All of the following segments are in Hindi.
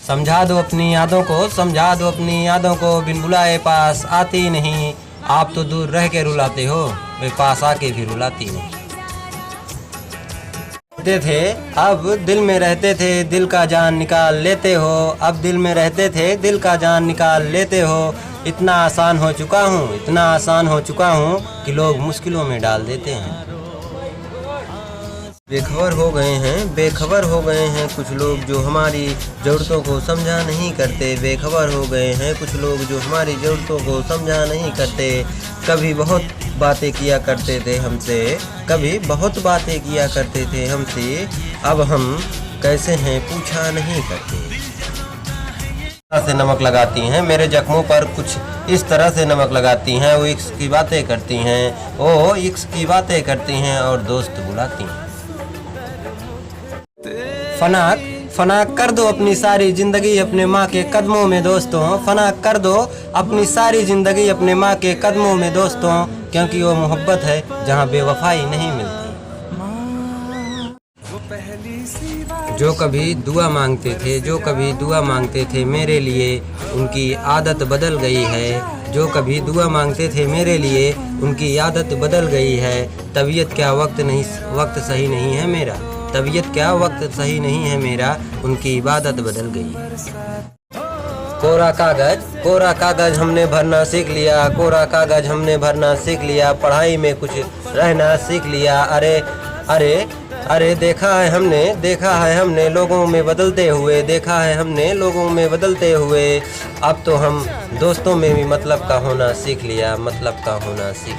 समझा दो अपनी यादों को, समझा दो अपनी यादों को, बिन बुलाए पास आती नहीं। आप तो दूर रह के रुलाते हो, वे पास आके भी रुलाती नहीं। रहते थे अब दिल में रहते थे, दिल का जान निकाल लेते हो। अब दिल में रहते थे, दिल का जान निकाल लेते हो। इतना आसान हो चुका हूँ, इतना आसान हो चुका हूँ कि लोग मुश्किलों में डाल देते हैं। बेखबर हो गए हैं, बेखबर हो गए हैं कुछ लोग जो हमारी ज़रूरतों को समझा नहीं करते। बेखबर हो गए हैं कुछ लोग जो हमारी ज़रूरतों को समझा नहीं करते। कभी बहुत बातें किया करते थे हमसे, कभी बहुत बातें किया करते थे हमसे, अब हम कैसे हैं पूछा नहीं करते। से नमक लगाती हैं मेरे जख्मों पर, कुछ इस तरह से नमक लगाती हैं। वो इश्क की बातें करती हैं, वो इश्क की बातें करती हैं और दोस्त बुलाती हैं। फनाक फनाक कर दो अपनी सारी जिंदगी अपने माँ के कदमों में दोस्तों। फनाक कर दो अपनी सारी जिंदगी अपने माँ के कदमों में दोस्तों, क्योंकि वो मोहब्बत है जहाँ बेवफाई नहीं मिलती। जो कभी दुआ मांगते थे, जो कभी दुआ मांगते थे मेरे लिए, उनकी आदत बदल गई है। जो कभी दुआ मांगते थे मेरे लिए, उनकी आदत बदल गई है। तबीयत क्या वक्त सही नहीं है मेरा, तबीयत क्या वक्त सही नहीं है मेरा, उनकी इबादत बदल गई। कोरा कागज हमने भरना सीख लिया, कोरा कागज हमने भरना सीख लिया। पढ़ाई में कुछ रहना सीख लिया। अरे देखा है हमने लोगों में बदलते हुए, देखा है हमने लोगों में बदलते हुए। अब तो हम दोस्तों में भी मतलब का होना सीख लिया, मतलब का होना सीख।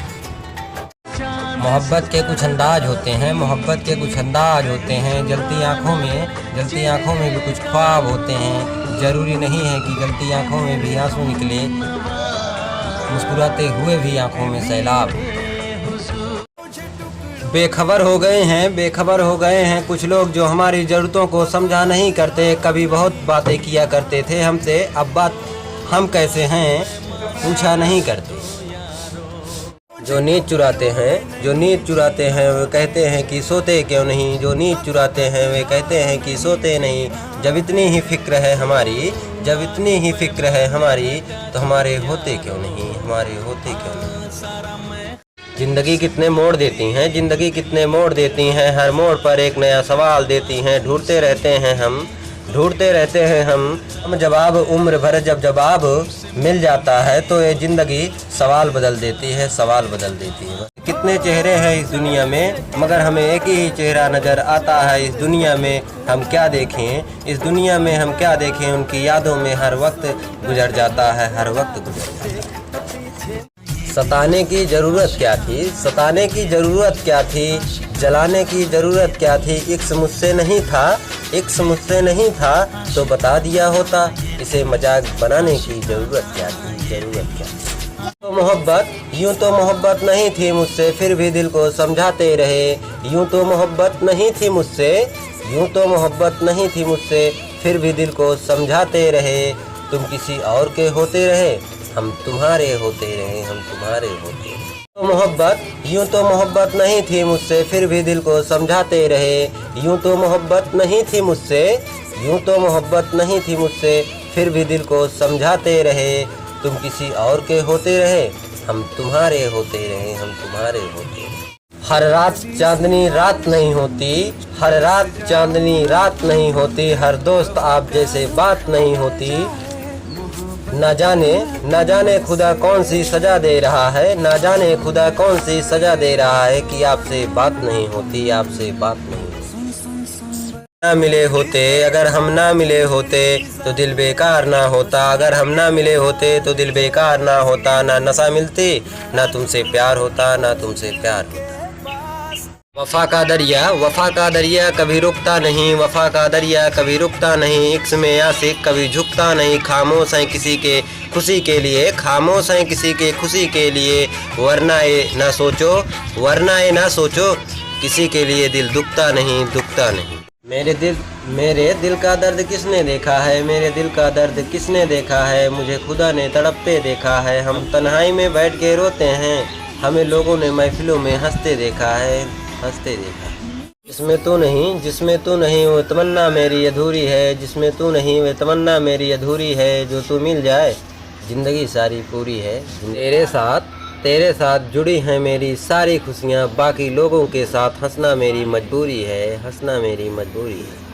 मोहब्बत के कुछ अंदाज होते हैं, मोहब्बत के कुछ अंदाज होते हैं। जलती आँखों में भी कुछ ख्वाब होते हैं। ज़रूरी नहीं है कि जलती आँखों में भी आंसू निकले, मुस्कुराते हुए भी आँखों में सैलाब। बेखबर हो गए हैं कुछ लोग जो हमारी ज़रूरतों को समझा नहीं करते। कभी बहुत बातें किया करते थे हमसे, अब बात हम कैसे हैं पूछा नहीं करते। जो नींद चुराते हैं वे कहते हैं कि सोते क्यों नहीं। जो नींद चुराते हैं वे कहते हैं कि सोते नहीं। जब इतनी ही फिक्र है हमारी, तो हमारे होते क्यों नहीं। जिंदगी कितने मोड़ देती हैं, हर मोड़ पर एक नया सवाल देती हैं। ढूंढते रहते हैं हम जवाब। उम्र भर जब जवाब मिल जाता है तो ये जिंदगी सवाल बदल देती है। कितने चेहरे हैं इस दुनिया में, मगर हमें एक ही चेहरा नजर आता है। इस दुनिया में हम क्या देखें, उनकी यादों में हर वक्त गुजर जाता है। सताने की ज़रूरत क्या थी, जलाने की ज़रूरत क्या थी। इश्क मुझसे नहीं था तो बता दिया होता। इसे मजाक बनाने की ज़रूरत क्या थी। यूँ तो मोहब्बत नहीं थी मुझसे, फिर भी दिल को समझाते रहे। यूँ तो मोहब्बत नहीं थी मुझसे, फिर भी दिल को समझाते रहे। तुम किसी और के होते रहे, हम तुम्हारे होते रहे। यूँ तो मोहब्बत नहीं थी मुझसे, फिर भी दिल को समझाते रहे। यूँ तो मोहब्बत नहीं थी मुझसे, फिर भी दिल को समझाते रहे। तुम किसी और के होते रहे, हम तुम्हारे होते रहे। हर रात चांदनी रात नहीं होती, हर दोस्त आप जैसे बात नहीं होती। ना जाने खुदा कौन सी सजा दे रहा है, कि आपसे बात नहीं होती। अगर हम ना मिले होते तो दिल बेकार ना होता। ना नशा मिलती, ना तुमसे प्यार होता। वफा का दरिया कभी रुकता नहीं, इश्क में आशिक कभी झुकता नहीं। खामोश है किसी के खुशी के लिए, वरना ये ना सोचो किसी के लिए दिल दुखता नहीं। मेरे दिल का दर्द किसने देखा है, मुझे खुदा ने तड़पते देखा है। हम तन्हाई में बैठ के रोते हैं, हमें लोगों ने महफिलों में हंसते देखा है। जिसमें तू नहीं वो तमन्ना मेरी अधूरी है, जिसमें तू नहीं वो तमन्ना मेरी अधूरी है, जो तू मिल जाए ज़िंदगी सारी पूरी है। तेरे साथ जुड़ी हैं मेरी सारी खुशियाँ, बाकी लोगों के साथ हंसना मेरी मजबूरी है, हंसना मेरी मजबूरी है।